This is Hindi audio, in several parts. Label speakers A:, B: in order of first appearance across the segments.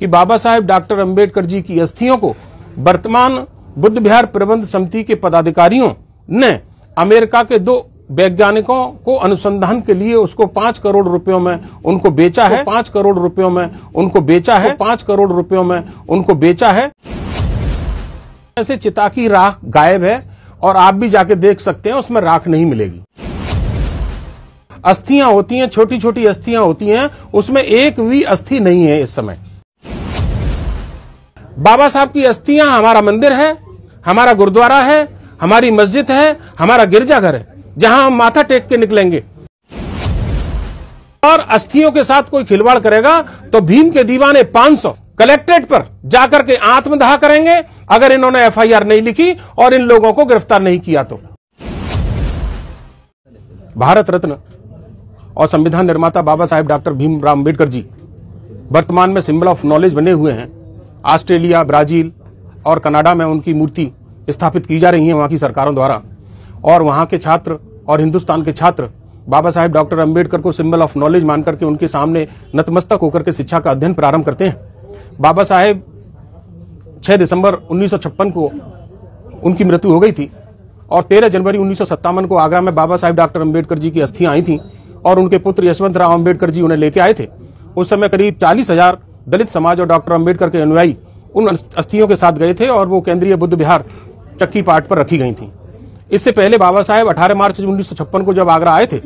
A: कि बाबा साहेब डॉक्टर अंबेडकर जी की अस्थियों को वर्तमान बुद्ध विहार प्रबंध समिति के पदाधिकारियों ने अमेरिका के 2 वैज्ञानिकों को अनुसंधान के लिए उसको 5 करोड़ रुपयों में उनको बेचा है। 5 करोड़ रुपयों में उनको बेचा है। 5 करोड़ रुपयों में उनको बेचा है। ऐसे चिता की राख गायब है और आप भी जाके देख सकते हैं, उसमें राख नहीं मिलेगी। अस्थियां होती हैं, छोटी छोटी अस्थियां होती हैं, उसमें एक भी अस्थि नहीं है इस समय। बाबा साहब की अस्थियां हमारा मंदिर है, हमारा गुरुद्वारा है, हमारी मस्जिद है, हमारा गिरजाघर है, जहां हम माथा टेक के निकलेंगे। और अस्थियों के साथ कोई खिलवाड़ करेगा तो भीम के दीवाने 500 कलेक्ट्रेट पर जाकर के आत्मदाह करेंगे, अगर इन्होंने एफआईआर नहीं लिखी और इन लोगों को गिरफ्तार नहीं किया तो। भारत रत्न और संविधान निर्माता बाबा साहेब डॉक्टर भीमराव अंबेडकर जी वर्तमान में सिंबल ऑफ नॉलेज बने हुए हैं। ऑस्ट्रेलिया, ब्राजील और कनाडा में उनकी मूर्ति स्थापित की जा रही है वहां की सरकारों द्वारा, और वहां के छात्र और हिंदुस्तान के छात्र बाबा साहेब डॉक्टर अंबेडकर को सिंबल ऑफ नॉलेज मान करके उनके सामने नतमस्तक होकर के शिक्षा का अध्ययन प्रारंभ करते हैं। बाबा साहेब 6 दिसंबर 1956 को उनकी मृत्यु हो गई थी और 13 जनवरी 1957 को आगरा में बाबा साहेब डॉक्टर अंबेडकर जी की अस्थियां आई थी और उनके पुत्र यशवंतराव अंबेडकर जी उन्हें लेके आए थे। उस समय करीब 40,000 दलित समाज और डॉक्टर अंबेडकर के अनुयायी उन अस्थियों के साथ गए थे और वो केंद्रीय बुद्ध विहार चक्की पाट पर रखी गई थी। इससे पहले बाबा साहेब 18 मार्च 1956 को जब आगरा आए थे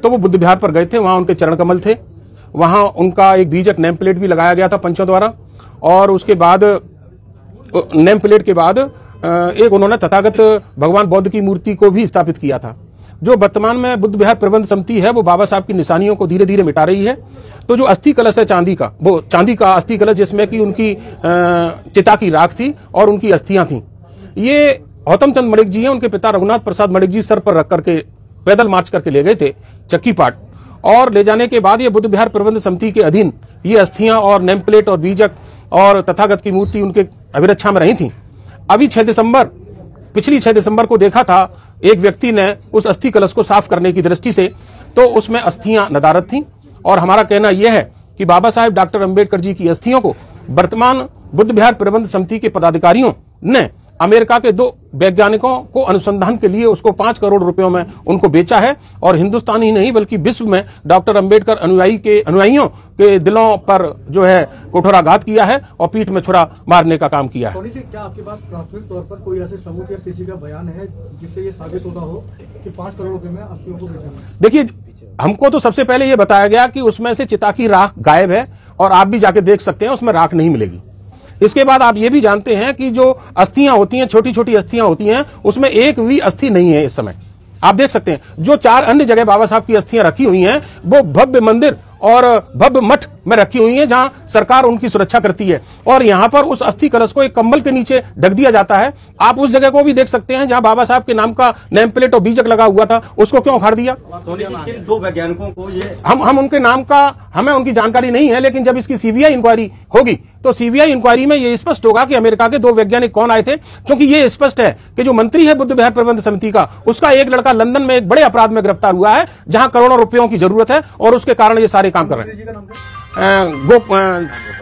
A: तो वो बुद्ध विहार पर गए थे, वहां उनके चरण कमल थे, वहां उनका एक बीजक नेम प्लेट भी लगाया गया था पंचों द्वारा, और उसके बाद नेम प्लेट के बाद एक उन्होंने तथागत भगवान बौद्ध की मूर्ति को भी स्थापित किया था। जो वर्तमान में बुद्ध विहार प्रबंध समिति है वो बाबा साहब की निशानियों को धीरे धीरे मिटा रही है। तो जो अस्थि कलश है चांदी का, वो चांदी का अस्थि कलश जिसमें कि उनकी चिता की राख थी और उनकी अस्थियां थी, ये गौतम चंद मणिक जी हैं, उनके पिता रघुनाथ प्रसाद मणिक जी सर पर रख करके पैदल मार्च करके ले गए थे चक्की पाट, और ले जाने के बाद ये बुद्ध विहार प्रबंध समिति के अधीन ये अस्थियां और नेम प्लेट और बीजक और तथागत की मूर्ति उनके अभिरक्षा में रही थी। अभी पिछली 6 दिसंबर को देखा था एक व्यक्ति ने उस अस्थि कलश को साफ करने की दृष्टि से, तो उसमें अस्थियां नदारद थीं। और हमारा कहना यह है कि बाबा साहेब डॉक्टर अंबेडकर जी की अस्थियों को वर्तमान बुद्ध विहार प्रबंध समिति के पदाधिकारियों ने अमेरिका के 2 वैज्ञानिकों को अनुसंधान के लिए उसको 5 करोड़ रुपयों में उनको बेचा है, और हिंदुस्तान ही नहीं बल्कि विश्व में डॉक्टर अंबेडकर अनुयायियों के दिलों पर जो है कठोराघात किया है और पीठ में छुरा मारने का काम किया है।
B: सोनी जी, क्या आपके पास प्राथमिक तौर पर कोई ऐसे सबूत या किसी का बयान है जिससे ये साबित होता हो कि 5 करोड़ रुपए में अस्थियों को बेचा?
A: देखिए, हमको तो सबसे पहले ये बताया गया कि उसमें से चिता की राख गायब है और आप भी जाके देख सकते हैं, उसमें राख नहीं मिलेगी। इसके बाद आप ये भी जानते हैं कि जो अस्थियां होती हैं, छोटी छोटी अस्थियां होती हैं, उसमें एक भी अस्थि नहीं है इस समय। आप देख सकते हैं जो 4 अन्य जगह बाबा साहब की अस्थियां रखी हुई हैं वो भव्य मंदिर और भव्य मठ में रखी हुई हैं जहां सरकार उनकी सुरक्षा करती है, और यहां पर उस अस्थि कलश को एक कंबल के नीचे ढक दिया जाता है। आप उस जगह को भी देख सकते हैं जहां बाबा साहब के नाम का नेम प्लेट और बीजक लगा हुआ था, उसको क्यों उखाड़ दिया?
B: 2 वैज्ञानिकों को ये
A: हम उनके नाम का, हमें उनकी जानकारी नहीं है, लेकिन जब इसकी सीबीआई इंक्वायरी होगी तो सीबीआई इंक्वायरी में ये स्पष्ट होगा कि अमेरिका के 2 वैज्ञानिक कौन आए थे, क्योंकि ये स्पष्ट है कि जो मंत्री है बुद्ध विहार प्रबंध समिति का, उसका एक लड़का लंदन में एक बड़े अपराध में गिरफ्तार हुआ है जहां करोड़ों रुपयों की जरूरत है, और उसके कारण ये सारे काम कर रहे हैं।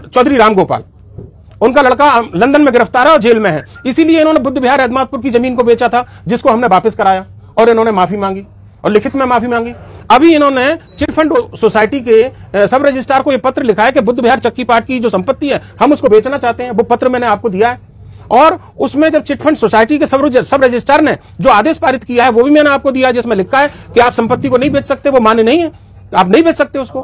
A: चौधरी राम गोपाल, उनका लड़का लंदन में गिरफ्तार है और जेल में है। इसीलिए इन्होंने बुद्ध विहार अहमदपुर की जमीन को बेचा था, जिसको हमने वापस कराया, और इन्होंने माफी मांगी और लिखित में माफी मांगी। अभी इन्होंने चिटफंड सोसाइटी के सब रजिस्ट्रार को यह पत्र लिखा है कि बुद्ध विहार चक्की पाट की जो संपत्ति है हम उसको बेचना चाहते हैं। वो पत्र मैंने आपको दिया है, और उसमें जब चिटफंड सोसाइटी के सब रजिस्ट्रार ने जो आदेश पारित किया है वो भी मैंने आपको दिया है, जिसमें लिखा है कि आप संपत्ति को नहीं बेच सकते, वो मान्य नहीं है, आप नहीं बेच सकते उसको।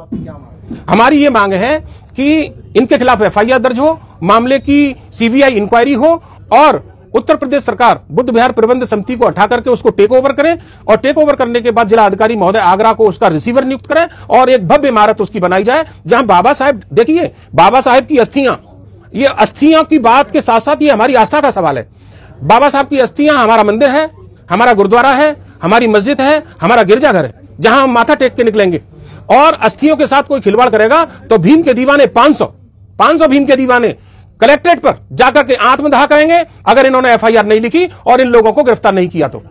A: हमारी ये मांग है कि इनके खिलाफ एफआईआर दर्ज हो, मामले की सीबीआई इंक्वायरी हो, और उत्तर प्रदेश सरकार बुद्ध विहार प्रबंध समिति को हटा करके उसको टेक ओवर करे, और टेक ओवर करने के बाद जिला अधिकारी महोदय आगरा को उसका रिसीवर नियुक्त करें और एक भव्य इमारत उसकी बनाई जाए जहां बाबा साहेब, देखिए बाबा साहेब की अस्थियां, ये अस्थियां की बात के साथ साथ ये हमारी आस्था का सवाल है। बाबा साहब की अस्थियां हमारा मंदिर है, हमारा गुरुद्वारा है, हमारी मस्जिद है, हमारा गिरजाघर है, जहां हम माथा टेक के निकलेंगे। और अस्थियों के साथ कोई खिलवाड़ करेगा तो भीम के दीवाने 500 भीम के दीवाने कलेक्ट्रेट पर जाकर के आत्मदाह करेंगे, अगर इन्होंने एफआईआर नहीं लिखी और इन लोगों को गिरफ्तार नहीं किया तो।